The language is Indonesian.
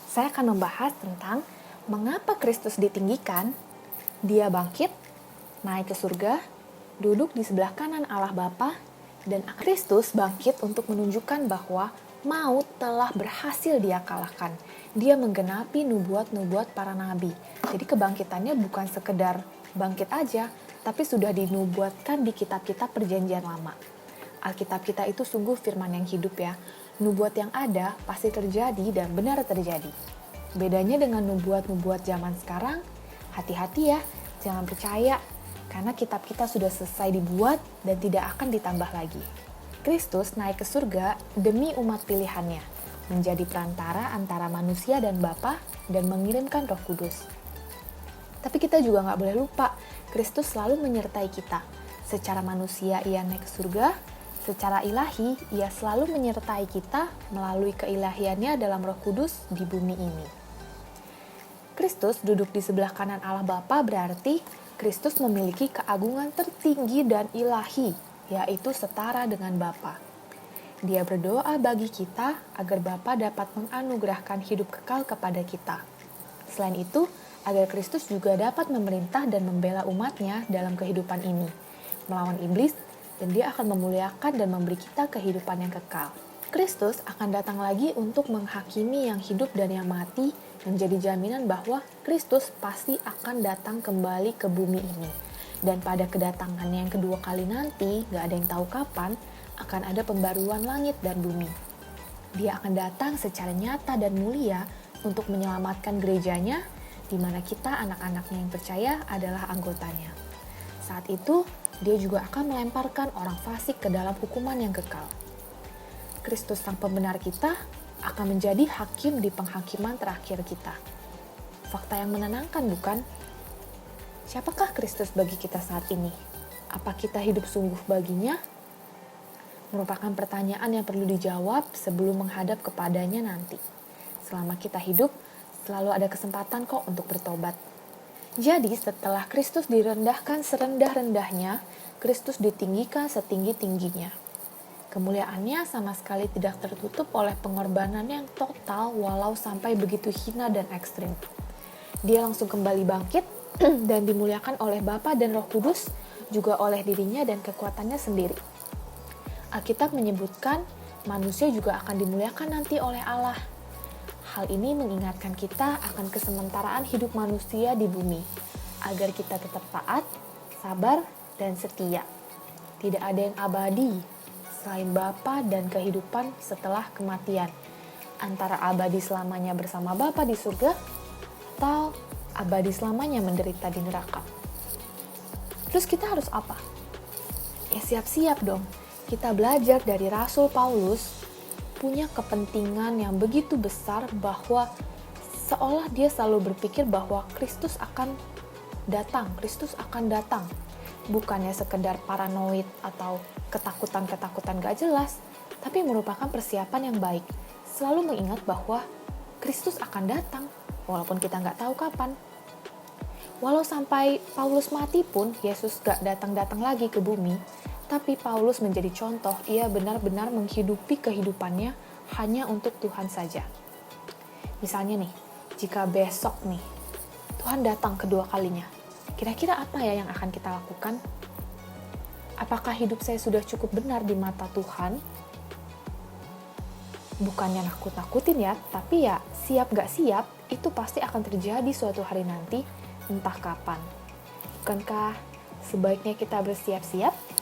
saya akan membahas tentang mengapa Kristus ditinggikan, dia bangkit, naik ke surga, duduk di sebelah kanan Allah Bapa, dan Kristus bangkit untuk menunjukkan bahwa maut telah berhasil dia kalahkan. Dia menggenapi nubuat-nubuat para nabi. Jadi kebangkitannya bukan sekedar bangkit aja, tapi sudah dinubuatkan di kitab-kitab perjanjian lama. Alkitab kita itu sungguh firman yang hidup ya. Nubuat yang ada pasti terjadi dan benar terjadi. Bedanya dengan nubuat-nubuat zaman sekarang, hati-hati ya, jangan percaya, karena kitab kita sudah selesai dibuat dan tidak akan ditambah lagi. Kristus naik ke surga demi umat pilihannya, menjadi perantara antara manusia dan Bapa dan mengirimkan Roh Kudus. Tapi kita juga nggak boleh lupa, Kristus selalu menyertai kita. Secara manusia ia naik ke surga, secara ilahi ia selalu menyertai kita melalui keilahiannya dalam Roh Kudus di bumi ini. Kristus duduk di sebelah kanan Allah Bapa berarti Kristus memiliki keagungan tertinggi dan ilahi, yaitu setara dengan Bapa. Dia berdoa bagi kita agar Bapa dapat menganugerahkan hidup kekal kepada kita. Selain itu, agar Kristus juga dapat memerintah dan membela umatnya dalam kehidupan ini, melawan iblis, dan dia akan memuliakan dan memberi kita kehidupan yang kekal. Kristus akan datang lagi untuk menghakimi yang hidup dan yang mati, menjadi jaminan bahwa Kristus pasti akan datang kembali ke bumi ini. Dan pada kedatangannya yang kedua kali nanti, gak ada yang tahu kapan, akan ada pembaruan langit dan bumi. Dia akan datang secara nyata dan mulia untuk menyelamatkan gerejanya, di mana kita anak-anaknya yang percaya adalah anggotanya. Saat itu, dia juga akan melemparkan orang fasik ke dalam hukuman yang kekal. Kristus sang pembenar kita akan menjadi hakim di penghakiman terakhir kita. Fakta yang menenangkan bukan? Siapakah Kristus bagi kita saat ini? Apa kita hidup sungguh baginya? Merupakan pertanyaan yang perlu dijawab sebelum menghadap kepadanya nanti. Selama kita hidup, selalu ada kesempatan kok untuk bertobat. Jadi setelah Kristus direndahkan serendah-rendahnya, Kristus ditinggikan setinggi-tingginya. Kemuliaannya sama sekali tidak tertutup oleh pengorbanan yang total walau sampai begitu hina dan ekstrim. Dia langsung kembali bangkit dan dimuliakan oleh Bapa dan Roh Kudus, juga oleh dirinya dan kekuatannya sendiri. Alkitab menyebutkan manusia juga akan dimuliakan nanti oleh Allah. Hal ini mengingatkan kita akan kesementaraan hidup manusia di bumi, agar kita tetap taat, sabar, dan setia. Tidak ada yang abadi selain Bapa dan kehidupan setelah kematian. Antara abadi selamanya bersama Bapa di surga, atau abadi selamanya menderita di neraka. Terus kita harus apa? Ya siap-siap dong. Kita belajar dari Rasul Paulus, punya kepentingan yang begitu besar bahwa seolah dia selalu berpikir bahwa Kristus akan datang. Bukannya sekedar paranoid atau ketakutan-ketakutan gak jelas, tapi merupakan persiapan yang baik. Selalu mengingat bahwa Kristus akan datang, walaupun kita gak tahu kapan. Walau sampai Paulus mati pun, Yesus gak datang-datang lagi ke bumi, tapi Paulus menjadi contoh, ia benar-benar menghidupi kehidupannya hanya untuk Tuhan saja. Misalnya nih, jika besok nih, Tuhan datang kedua kalinya, kira-kira apa ya yang akan kita lakukan? Apakah hidup saya sudah cukup benar di mata Tuhan? Bukannya nakut-nakutin ya, tapi ya siap gak siap, itu pasti akan terjadi suatu hari nanti, entah kapan. Bukankah sebaiknya kita bersiap-siap?